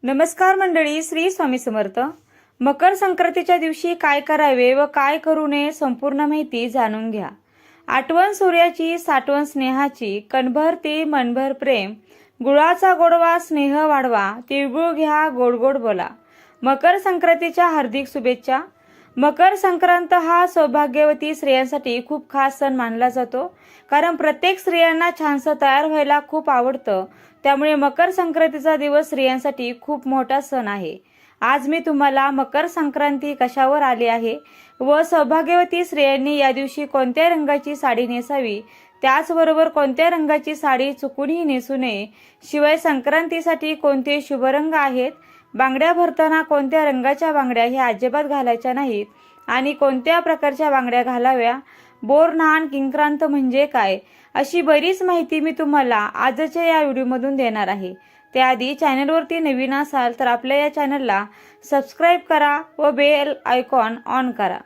नमस्कार मंडळी, श्री स्वामी समर्थ. मकर संक्रांतीच्या दिवशी काय करावे व काय करू नये संपूर्ण माहिती जाणून घ्या. आठवण सूर्याची, साठवण स्नेहाची, कणभर ती मनभर प्रेम, गुळाचा गोडवा स्नेह वाढवा, तिळगुळ घ्या गोड गोड बोला. मकर संक्रांतीच्या हार्दिक शुभेच्छा. मकर संक्रांत हा सौभाग्यवती स्त्रियांसाठी खूप खास सण मानला जातो, कारण प्रत्येक स्त्रियांना छानसं तयार व्हायला खूप आवडतं. त्यामुळे मकर संक्रांतीचा दिवस स्त्रियांसाठी खूप मोठा सण आहे. आज मी तुम्हाला मकर संक्रांती कशावर आली आहे व सौभाग्यवती स्त्रियांनी या दिवशी कोणत्या रंगाची साडी नेसावी, त्याचबरोबर कोणत्या रंगाची साडी चुकूनही नेसू नये, शिवाय संक्रांतीसाठी कोणते शुभ रंग आहेत, बांगड्या भरताना कोणत्या रंगाच्या बांगड्या हे अजिबात घालायच्या नाहीत आणि कोणत्या प्रकारच्या बांगड्या घालाव्या, बोरन्हाण किंक्रांत म्हणजे काय, अशी बरीच माहिती मी तुम्हाला आजच्या या व्हिडिओमधून देणार आहे. त्याआधी चॅनलवरती नवीन असाल तर आपल्या या चॅनलला सबस्क्राईब करा व बेल आयकॉन ऑन करा.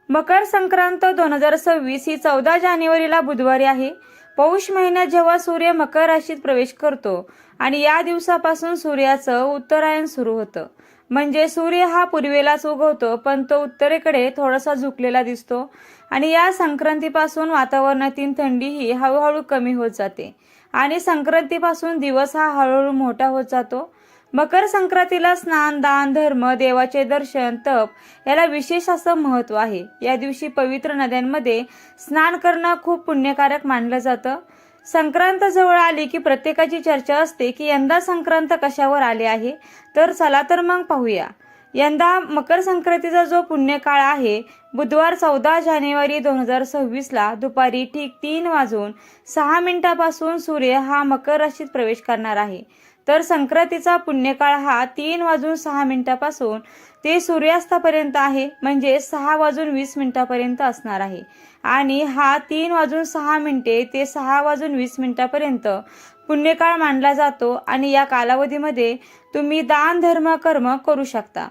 मकर संक्रांत 2026 ही 14 जानेवारीला बुधवारी आहे. पौष महिन्यात जेव्हा सूर्य मकर राशीत प्रवेश करतो आणि या दिवसापासून सूर्याचं उत्तरायण सुरू होतं. म्हणजे सूर्य हा पूर्वेलाच उगवतो, पण तो उत्तरेकडे थोडासा झुकलेला दिसतो आणि या संक्रांतीपासून वातावरणातील थंडीही हळूहळू कमी होत जाते आणि संक्रांतीपासून दिवस हा हळूहळू मोठा होत जातो. मकर संक्रांतीला स्नान, दान, धर्म, देवाचे दर्शन, तप याला विशेष असं महत्व आहे. या दिवशी पवित्र नद्यांमध्ये स्नान करणं खूप पुण्यकारक मानलं जातं. संक्रांत जवळ आली की प्रत्येकाची चर्चा असते की यंदा संक्रांत कशावर आले आहे. तर चला तर मग पाहूया. यंदा मकर संक्रांतीचा जो पुण्यकाळ आहे, बुधवार 14 जानेवारी 2026 ला दुपारी ठीक 3:06 सूर्य हा मकर राशीत प्रवेश करणार आहे. तर संक्रांतीचा पुण्यकाळ हा 3:06 ते सूर्यास्तापर्यंत आहे, म्हणजे 6:20 असणार आहे. आणि हा 3:06 ते 6:20 पुण्यकाळ मानला जातो आणि या कालावधीमध्ये तुम्ही दान, धर्म, कर्म करू शकता.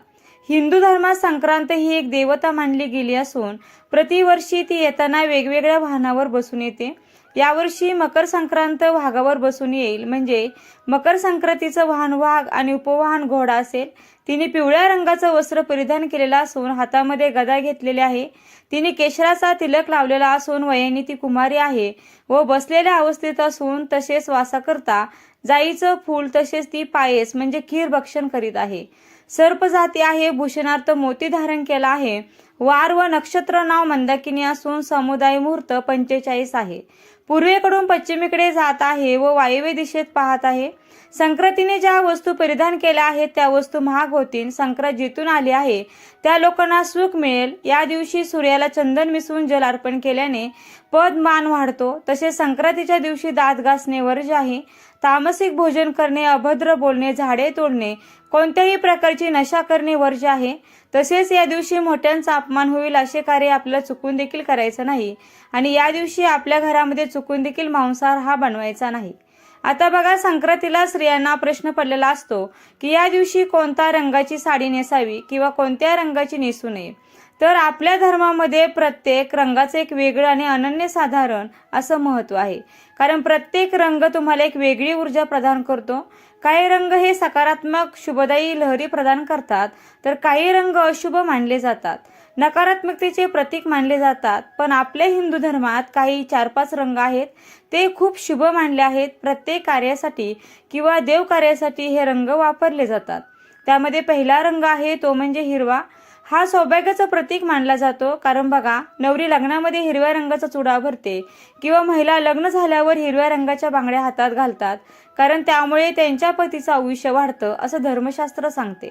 हिंदू धर्मात संक्रांत ही एक देवता मानली गेली असून प्रतिवर्षी ती येताना वेगवेगळ्या वाहनावर बसून येते. यावर्षी मकर संक्रांत वाघावर बसून येईल, म्हणजे मकर संक्रांतीचं वाहन वाघ आणि उपवाहन घोडा असेल. तिने पिवळ्या रंगाचं वस्त्र परिधान केलेलं असून हातामध्ये गदा घेतलेली आहे. तिने केशराचा तिलक लावलेला असून वयाने ती कुमारी आहे व बसलेल्या अवस्थेत असून तसेच वासा करता जाईचं फूल तसेच ती पायस म्हणजे खीर भक्षण करीत आहे. सर्प जाती आहे. भूषणार्थ मोती धारण केला आहे. वार व नक्षत्र नाव मंदाकिनी असून समुदाय मुहूर्त 45 आहे. पूर्वेकडून पश्चिमेकडे जात आहे व वायव्य दिशेत पाहत आहे. संक्रांतीने ज्या वस्तू परिधान केल्या आहेत त्या वस्तू महाग होतील. संक्रांत जिथून आली आहे त्या लोकांना सुख मिळेल. या दिवशी सूर्याला चंदन मिसळून जल अर्पण केल्याने पद मान वाढतो. तसेच संक्रांतीच्या दिवशी दात घासणे वर्ज्य आहे. तामसिक भोजन करणे, अभद्र बोलणे, झाडे तोडणे, कोणत्याही प्रकारची नशा करणे वर्ज्य आहे. तसेच या दिवशी मोठ्यांचा अपमान होईल असे कार्य आपल्याला चुकून देखील करायचं नाही आणि या दिवशी आपल्या घरामध्ये चुकून देखील मांसाहार हा बनवायचा नाही. आता बघा, संक्रांतीला स्त्रियांना प्रश्न पडलेला असतो की या दिवशी कोणत्या रंगाची साडी नेसावी किंवा कोणत्या रंगाची नेसू नये. तर आपल्या धर्मामध्ये प्रत्येक रंगाचं एक वेगळं आणि अनन्यसाधारण असं महत्व आहे, कारण प्रत्येक रंग तुम्हाला एक वेगळी ऊर्जा प्रदान करतो. काही रंग हे सकारात्मक शुभदायी लहरी प्रदान करतात, तर काही रंग अशुभ मानले जातात, नकारात्मकतेचे प्रतीक मानले जातात. पण आपल्या हिंदू धर्मात काही 4-5 रंग आहेत, ते खूप शुभ मानले आहेत. प्रत्येक कार्यासाठी किंवा देव कार्यासाठी हे रंग वापरले जातात. त्यामध्ये पहिला रंग आहे तो म्हणजे हिरवा. हा सौभाग्याचं प्रतीक मानला जातो, कारण बघा, नवरी लग्नामध्ये हिरव्या रंगाचा चुडा भरते किंवा महिला लग्न झाल्यावर हिरव्या रंगाच्या बांगड्या हातात घालतात, कारण त्यामुळे त्यांच्या पतीचं आयुष्य वाढतं असं धर्मशास्त्र सांगते.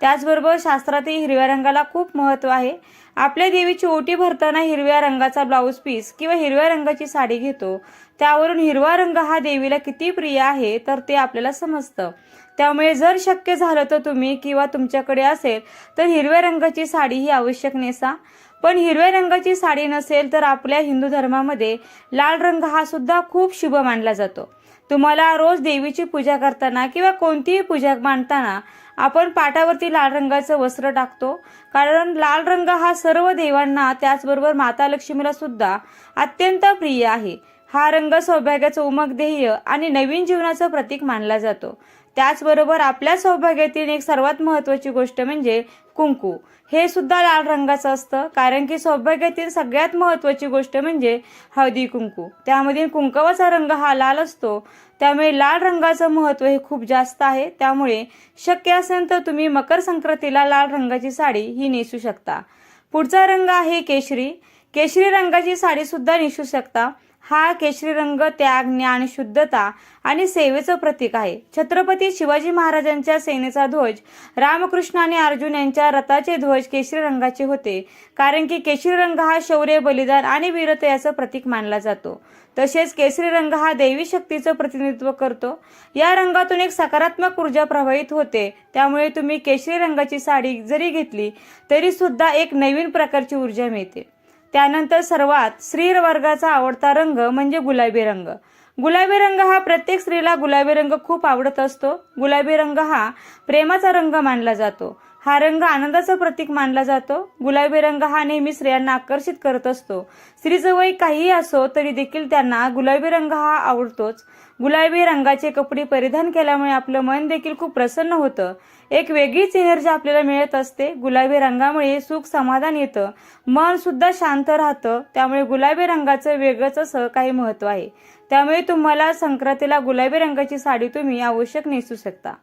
त्याचबरोबर शास्त्रातही हिरव्या रंगाला खूप महत्व आहे. आपल्या देवीची ओटी भरताना हिरव्या रंगाचा ब्लाऊज पीस किंवा हिरव्या रंगाची साडी घेतो. त्यावरून हिरवा रंग हा देवीला किती प्रिय आहे तर ते आपल्याला समजतं. त्यामुळे जर शक्य झालं तर तुम्ही किंवा तुमच्याकडे असेल तर हिरव्या रंगाची साडी ही आवश्यक नेसा. पण हिरव्या रंगाची साडी नसेल तर आपल्या हिंदू धर्मामध्ये लाल रंग हा सुद्धा खूप शुभ मानला जातो. तुम्हाला रोज देवीची पूजा करताना किंवा कोणतीही पूजा मांडताना आपण पाटावरती लाल रंगाचं वस्त्र टाकतो, कारण लाल रंग हा सर्व देवांना त्याचबरोबर माता लक्ष्मीला सुद्धा अत्यंत प्रिय आहे. हा रंग सौभाग्याचं उमग ध्येय आणि नवीन जीवनाचं प्रतीक मानला जातो. त्याचबरोबर आपल्या सौभाग्यातील एक सर्वात महत्त्वाची गोष्ट म्हणजे कुंकू. हे सुद्धा लाल रंगाचं असतं, कारण की सौभाग्यातील सगळ्यात महत्त्वाची गोष्ट म्हणजे हळदी कुंकू. त्यामध्ये कुंकवाचा रंग हा लाल असतो, त्यामुळे लाल रंगाचं महत्त्व हे खूप जास्त आहे. त्यामुळे शक्य असेल तर तुम्ही मकर संक्रांतीला लाल रंगाची साडी ही नेसू शकता. पुढचा रंग आहे केशरी. केशरी रंगाची साडी सुद्धा नेसू शकता. हा केशरी रंग त्याग, ज्ञान, शुद्धता आणि सेवेचं प्रतीक आहे. छत्रपती शिवाजी महाराजांच्या सेनेचा ध्वज, रामकृष्ण आणि अर्जुन यांच्या रथाचे ध्वज केशरी रंगाचे होते, कारण की केशरी रंग हा शौर्य, बलिदान आणि वीरता याचं प्रतीक मानला जातो. तसेच केशरी रंग हा दैवी शक्तीचं प्रतिनिधित्व करतो. या रंगातून एक सकारात्मक ऊर्जा प्रवाहित होते, त्यामुळे तुम्ही केशरी रंगाची साडी जरी घेतली तरी सुद्धा एक नवीन प्रकारची ऊर्जा मिळते. त्यानंतर सर्वात स्त्री वर्गाचा आवडता रंग म्हणजे गुलाबी रंग. गुलाबी रंग हा प्रत्येक स्त्रीला गुलाबी रंग खूप आवडत असतो. गुलाबी रंग हा प्रेमाचा रंग मानला जातो. हा रंग आनंदाचं प्रतीक मानला जातो. गुलाबी रंग हा नेहमी स्त्रियांना आकर्षित करत असतो. स्त्रीचं वय काहीही असो तरी देखील त्यांना गुलाबी रंग हा आवडतोच. गुलाबी रंगाचे कपडे परिधान केल्यामुळे आपलं मन देखील खूप प्रसन्न होतं. एक वेगळीच एनर्जी आपल्याला मिळत असते. गुलाबी रंगामुळे सुख, समाधान येतं, मन सुद्धा शांत राहतं. त्यामुळे गुलाबी रंगाचं वेगळंच असं काही महत्त्व आहे. त्यामुळे तुम्हाला संक्रांतीला गुलाबी रंगाची साडी तुम्ही आवश्यक नेसू शकता.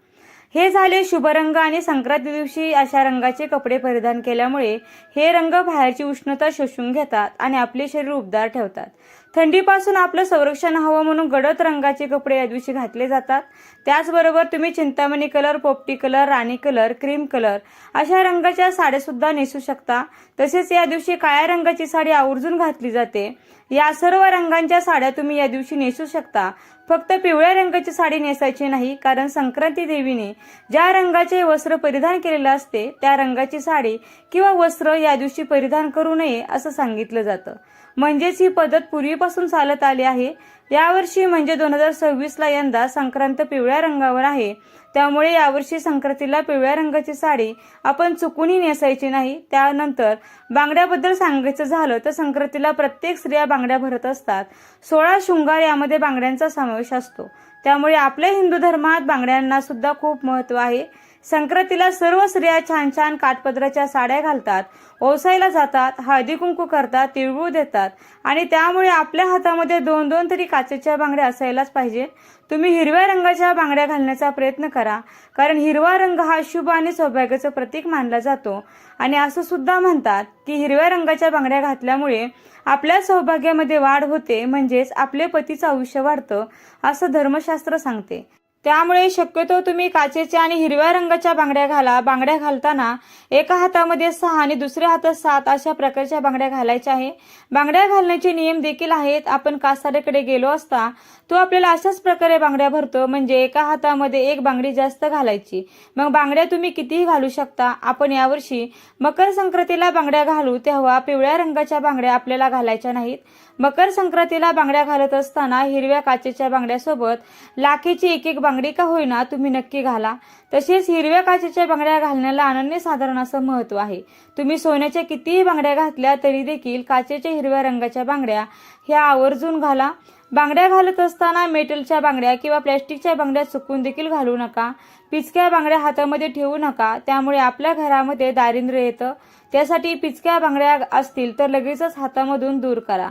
हे झाले शुभ रंग. आणि संक्रांती दिवशी अशा रंगाचे कपडे परिधान केल्यामुळे हे रंग बाहेरची उष्णता शोषून घेतात आणि आपले शरीर उबदार ठेवतात. थंडीपासून आपलं संरक्षण हवं म्हणून गडद रंगाचे कपडे या दिवशी घातले जातात. त्याचबरोबर तुम्ही चिंतामणी कलर, पोपटी कलर, राणी कलर, क्रीम कलर अशा रंगाच्या साड्या सुद्धा नेसू शकता. तसेच या दिवशी काळ्या रंगाची साडी आवर्जून घातली जाते. या सर्व रंगांच्या साड्या तुम्ही या दिवशी नेसू शकता. फक्त पिवळ्या रंगाची साडी नेसायची नाही, कारण संक्रांती देवीने ज्या रंगाचे वस्त्र परिधान केलेले असते त्या रंगाची साडी किंवा वस्त्र या दिवशी परिधान करू नये असं सांगितलं जातं. म्हणजेच ही पद्धत पूर्वीपासून चालत आली आहे. यावर्षी म्हणजे 2026ला यंदा संक्रांत पिवळ्या रंगावर आहे. त्यामुळे यावर्षी संक्रांतीला पिवळ्या रंगाची साडी आपण चुकूनही नेसायची नाही. त्यानंतर बांगड्याबद्दल सांगायचं झालं तर संक्रांतीला प्रत्येक स्त्रिया बांगड्या भरत असतात. 16 शृंगार यामध्ये बांगड्यांचा समावेश असतो. त्यामुळे आपल्या हिंदू धर्मात बांगड्यांना सुद्धा खूप महत्त्व आहे. संक्रांतीला सर्व स्त्रिया छान छान काठपदराच्या साड्या घालतात, ओसायला जातात, हळदी कुंकू करतात, तिळगुळ देतात आणि त्यामुळे आपल्या हातामध्ये 2-2 तरी काचेच्या बांगड्या असायलाच पाहिजे. तुम्ही हिरव्या रंगाच्या बांगड्या घालण्याचा प्रयत्न करा, कारण हिरवा रंग हा शुभ आणि सौभाग्याचं प्रतीक मानला जातो. आणि असं सुद्धा म्हणतात की हिरव्या रंगाच्या बांगड्या घातल्यामुळे आपल्या सौभाग्यामध्ये वाढ होते, म्हणजेच आपले पतीचं आयुष्य वाढतं असं धर्मशास्त्र सांगते. त्यामुळे शक्यतो तुम्ही काचेच्या आणि हिरव्या रंगाच्या बांगड्या घाला. बांगड्या घालताना एका हातामध्ये 6 आणि दुसऱ्या हातात 7 अशा प्रकारच्या बांगड्या घालायच्या आहे. बांगड्या घालण्याचे नियम देखील आहेत. आपण कासाऱ्याकडे गेलो असता तो आपल्याला अशाच प्रकारे बांगड्या भरतो, म्हणजे एका हातामध्ये एक बांगडी जास्त घालायची. मग बांगड्या तुम्ही कितीही घालू शकता. आपण यावर्षी मकर संक्रांतीला बांगड्या घालू तेव्हा पिवळ्या रंगाच्या बांगड्या आपल्याला घालायच्या नाहीत. मकर संक्रांतीला बांगड्या घालत असताना हिरव्या काचेच्या बांगड्यासोबत लाखेची एक बांगडी का होईना तुम्ही नक्की घाला. तसेच हिरव्या काचेच्या बांगड्या घालण्याला अनन्यसाधारण असं महत्त्व आहे. तुम्ही सोन्याच्या कितीही बांगड्या घातल्या तरी देखील काचेच्या हिरव्या रंगाच्या बांगड्या ह्या आवर्जून घाला. बांगड्या घालत असताना मेटलच्या बांगड्या किंवा प्लॅस्टिकच्या बांगड्या चुकून देखील घालू नका. पिचक्या बांगड्या हातामध्ये ठेवू नका, त्यामुळे आपल्या घरामध्ये दारिद्र्य येतं. त्यासाठी पिचक्या बांगड्या असतील तर लगेचच हातामधून दूर करा.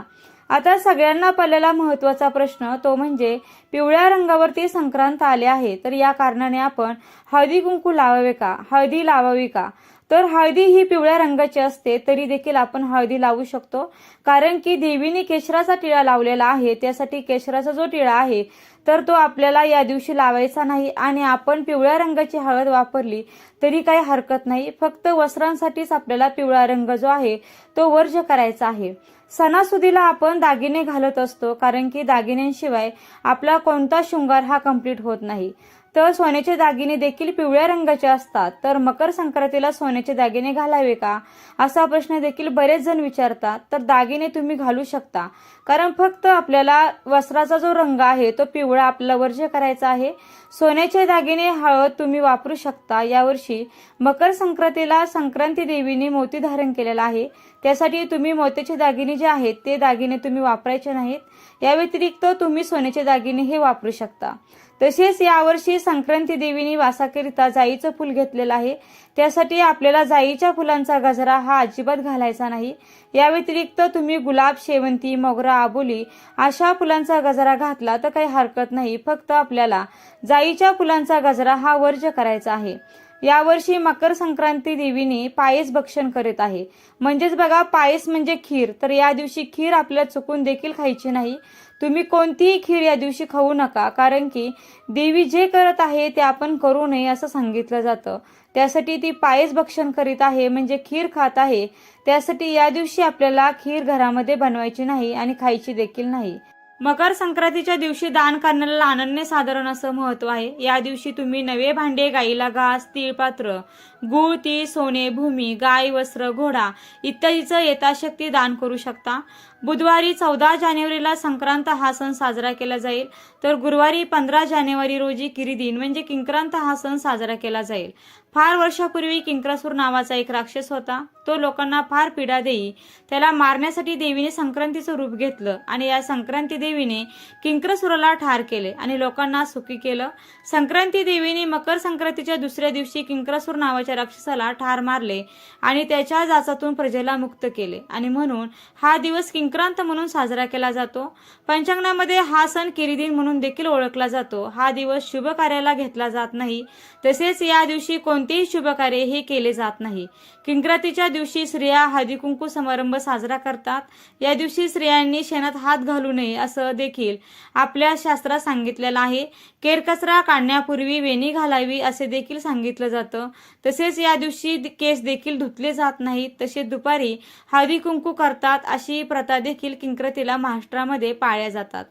आता सगळ्यांना पडलेला महत्त्वाचा प्रश्न तो म्हणजे पिवळ्या रंगावरती संक्रांत आले आहे, तर या कारणाने आपण हळदी कुंकू लावावे का, हळदी लावावी का? तर हळदी ही पिवळ्या रंगाची असते, तरी देखील आपण हळदी लावू शकतो, कारण की देवीने केशराचा टिळा लावलेला आहे. त्यासाठी केशराचा जो टिळा आहे तर तो आपल्याला या दिवशी लावायचा नाही. आणि आपण पिवळ्या रंगाची हळद वापरली तरी काही हरकत नाही. फक्त वस्त्रांसाठीच आपल्याला पिवळा रंग जो आहे तो वर्ज करायचा आहे. सणासुदीला आपण दागिने घालत असतो, कारण की दागिन्यांशिवाय आपला कोणता शृंगार हा कंप्लीट होत नाही. तर सोन्याचे दागिने देखील पिवळ्या रंगाचे असतात. तर मकर संक्रांतीला सोन्याचे दागिने घालावे का असा प्रश्न देखील बरेच जण विचारतात. तर दागिने तुम्ही घालू शकता, कारण फक्त आपल्याला वस्त्राचा जो रंग आहे तो पिवळा आपल्याला वर्ज्य करायचा आहे. सोन्याचे दागिने हळद तुम्ही वापरू शकता. यावर्षी मकर संक्रांतीला संक्रांती देवीने मोती धारण केलेला आहे, त्यासाठी तुम्ही मोत्याचे दागिने जे आहेत ते दागिने तुम्ही वापरायचे नाहीत. या व्यतिरिक्त तुम्ही सोन्याचे दागिने हे वापरू शकता. तसेच यावर्षी संक्रांती देवीने वासाकरिता जाईचं फुल घेतलेलं आहे, त्यासाठी आपल्याला जाईच्या फुलांचा गजरा हा अजिबात घालायचा नाही। या व्यतिरिक्त तुम्ही गुलाब, शेवंती, मोगरा, आबोली अशा फुलांचा गजरा घातला तर काही हरकत नाही, फक्त आपल्याला जाईच्या फुलांचा गजरा हा वर्ज करायचा आहे। यावर्षी मकर संक्रांती देवीने पायस भक्षण करीत आहे, म्हणजेच बघा पायस म्हणजे खीर, तर या दिवशी खीर आपल्याला चुकून देखील खायची नाही। तुम्ही कोणतीही खीर या दिवशी खाऊ नका, कारण की देवी जे करत आहे ते आपण करू नये असं सांगितलं जातं। त्यासाठी ती पायस भक्षण करीत आहे म्हणजे खीर खात आहे, त्यासाठी या दिवशी आपल्याला खीर घरामध्ये बनवायची नाही आणि खायची देखील नाही। मकर संक्रांतीच्या दिवशी दान करण्याला अनन्य साधारण असं महत्व आहे। या दिवशी तुम्ही नवे भांडे, गाईला घास, तीळपात्र, गूळ, तीळ, सोने, भूमी, गाय, वस्त्र, घोडा इत्यादीचं यथाशक्ती दान करू शकता। बुधवारी 14 जानेवारीला संक्रांत हा सण साजरा केला जाईल, तर गुरुवारी 15 जानेवारी रोजी किरीदिन म्हणजे किंक्रांत हा सण साजरा केला जाईल। फार वर्षापूर्वी किंक्रासूर नावाचा एक राक्षस होता, तो लोकांना फार पीडा देई। त्याला मारण्यासाठी देवीने संक्रांतीचं रूप घेतलं आणि या संक्रांती देवीने किंक्रासुराला ठार केले आणि लोकांना सुखी केलं। संक्रांती देवीने मकर संक्रांतीच्या दुसऱ्या दिवशी किंक्रासूर नावाच्या राक्षसाला ठार मारले आणि त्याच्या जाचातून प्रजेला मुक्त केले आणि म्हणून हा दिवस किंक्रांत म्हणून साजरा केला जातो। पंचांगामध्ये हा सण किरीदिन म्हणून देखील ओळखला जातो। हा दिवस शुभ कार्याला घेतला जात नाही, तसेच या दिवशी कोणतेही शुभ कार्य हे केले जात नाही। किंक्रांतीच्या दिवशी स्त्रिया हळदी कुंकू समारंभ साजरा करतात। या दिवशी स्त्रियांनी शेणात हात घालू नये असं देखील आपल्या शास्त्रात सांगितलेलं आहे। केरकचरा काढण्यापूर्वी वेणी घालावी असे देखील सांगितलं जातं। तसेच या दिवशी केस देखील धुतले जात नाहीत, तसेच दुपारी हळदी कुंकू करतात अशी प्रथा देखील किंक्रांतीला महाराष्ट्रामध्ये पाळल्या जातात।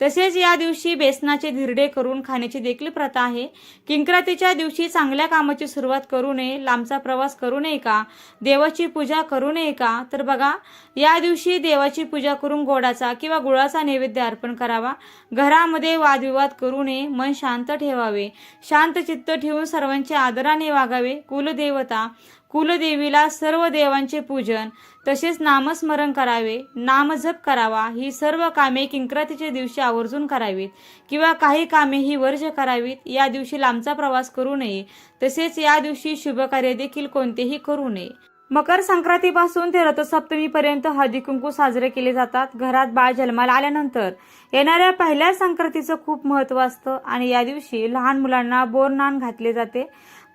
तसेच या दिवशी बेसनाचे धिरडे करून खाण्याची देखील प्रथा आहे। किंक्रांतीच्या दिवशी चांगल्या कामाची सुरुवात करू नये, लांबचा प्रवास करू नये का, देवाची पूजा करू नये का, तर बघा या दिवशी देवाची पूजा करून गोडाचा किंवा गुळाचा नैवेद्य अर्पण करावा। घरामध्ये वादविवाद करू नये, मन शांत ठेवावे, शांत चित्त ठेवून सर्वांचे आदराने वागावे। कुलदेवता कुलदेवीला सर्व देवांचे पूजन तसेच नामस्मरण करावे, नामजप करावा। ही सर्व कामे किंक्रांतीच्या दिवशी आवर्जून करावीत किंवा काही कामे ही वर्ज करावीत। या दिवशी लांबचा प्रवास करू नये, तसेच या दिवशी शुभ कार्य देखील कोणतेही करू नये। मकर संक्रांतीपासून ते रथसप्तमीपर्यंत हळदी कुंकू साजरे केले जातात। घरात बाळ जन्माला आल्यानंतर येणाऱ्या पहिल्या संक्रांतीचं खूप महत्त्व असतं आणि या दिवशी लहान मुलांना बोरनाण घातले जाते।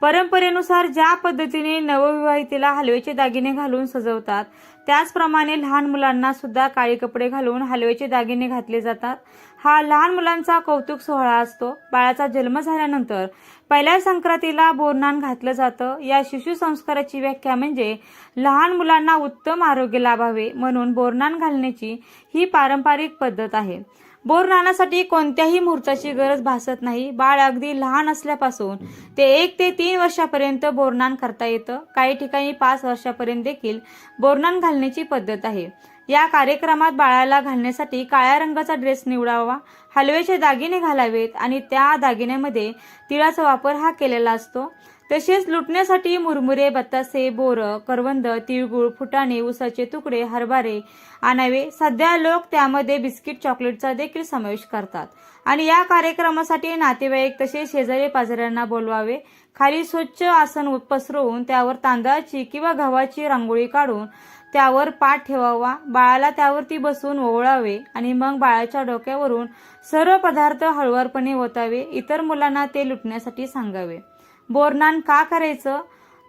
परंपरेनुसार ज्या पद्धतीने नवविवाहितेला हलव्याचे दागिने घालून सजवतात, त्याचप्रमाणे लहान मुलांना सुद्धा काळे कपडे घालून हलव्याचे दागिने घातले जातात। हा लहान मुलांचा कौतुक सोहळा असतो। बाळाचा जन्म झाल्यानंतर पहिल्या संक्रांतीला बोरनाण घातलं जातं। या शिशु संस्काराची व्याख्या म्हणजे लहान मुलांना उत्तम आरोग्य लाभावे म्हणून बोरनाण घालण्याची ही पारंपरिक पद्धत आहे। बोरनाणासाठी कोणत्याही मुहूर्ताची गरज भासत नाही। बाळ अगदी लहान असल्यापासून ते 1 ते 3 वर्षापर्यंत बोरनाण करता येतं। काही ठिकाणी 5 वर्षापर्यंत देखील बोरनाण घालण्याची पद्धत आहे। या कार्यक्रमात बाळाला घालण्यासाठी काळ्या रंगाचा ड्रेस निवडावा, हलव्याचे दागिने घालावेत आणि त्या दागिन्यामध्ये तिळाचा वापर हा केलेला असतो। तसेच लुटण्यासाठी मुरमुरे, बत्तासे, बोर, करवंद, तिळगुळ, फुटाणे, उसाचे तुकडे, हरभरे आणावे। सध्या लोक त्यामध्ये बिस्किट, चॉकलेटचा देखील समावेश करतात आणि या कार्यक्रमासाठी नातेवाईक तसेच शेजारी पाजाऱ्यांना बोलवावे। खाली स्वच्छ आसन पसरवून त्यावर तांदळाची किंवा गव्हाची रांगोळी काढून त्यावर पाट ठेवावा। बाळाला त्यावरती बसून ओवाळावे आणि मग बाळाच्या डोक्यावरून सर्व पदार्थ हळुवारपणे ओतावे। इतर मुलांना ते लुटण्यासाठी सांगावे। बोरनाण का करायचं,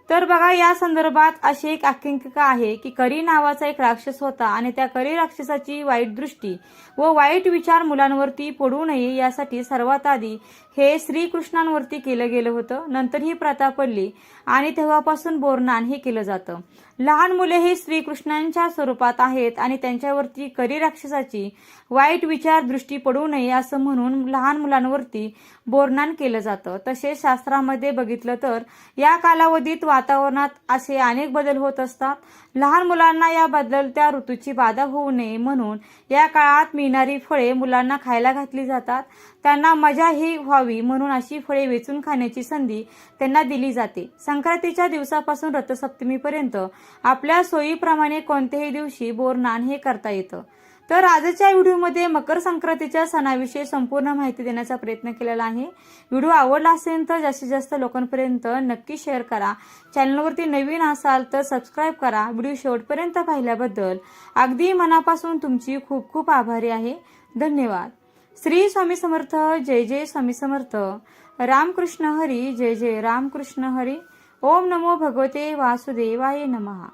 तर बघा या संदर्भात अशी एक आख्यायिका आहे की करी नावाचा एक राक्षस होता आणि त्या करी राक्षसाची वाईट दृष्टी व वाईट विचार मुलांवरती पडू नये यासाठी सर्वात आधी हे श्रीकृष्णांवरती केलं गेलं होतं। नंतर ही प्रथा पडली आणि तेव्हापासून बोरनाण हे केलं जातं। लहान मुले हे श्रीकृष्णांच्या स्वरूपात आहेत आणि त्यांच्यावरती करी राक्षसाची वाईट विचार दृष्टी पडू नये असं म्हणून लहान मुलांवरती बोरनाण केलं जातं। तसेच शास्त्रामध्ये बघितलं तर या कालावधीत वातावरणात असे अनेक बदल होत असतात। लहान मुलांना या बदलत्या ऋतूची बाधा होऊ नये म्हणून या काळात मिळणारी फळे मुलांना खायला घातली जातात। त्यांना मजा ही व्हावी म्हणून अशी फळे वेचून खाण्याची संधी त्यांना दिली जाते। संक्रांतीच्या दिवसापासून रथसप्तमीपर्यंत आपल्या सोयीप्रमाणे कोणत्याही दिवशी बोरनाण हे करता येतं। तर आजच्या व्हिडिओमध्ये मकर संक्रांतीच्या सणाविषयी संपूर्ण माहिती देण्याचा प्रयत्न केलेला आहे। व्हिडिओ आवडला असेल तर जास्तीत जास्त लोकांपर्यंत नक्की शेअर करा। चॅनलवरती नवीन असाल तर सबस्क्राईब करा। व्हिडिओ शेवटपर्यंत पाहिल्याबद्दल अगदी मनापासून तुमची खूप खूप आभारी आहे। धन्यवाद। श्री स्वामी समर्थ। जय जय स्वामी समर्थ। रामकृष्ण हरी। जय जय रामकृष्ण हरी। ओम नमो भगवते वासुदेवाय नमः।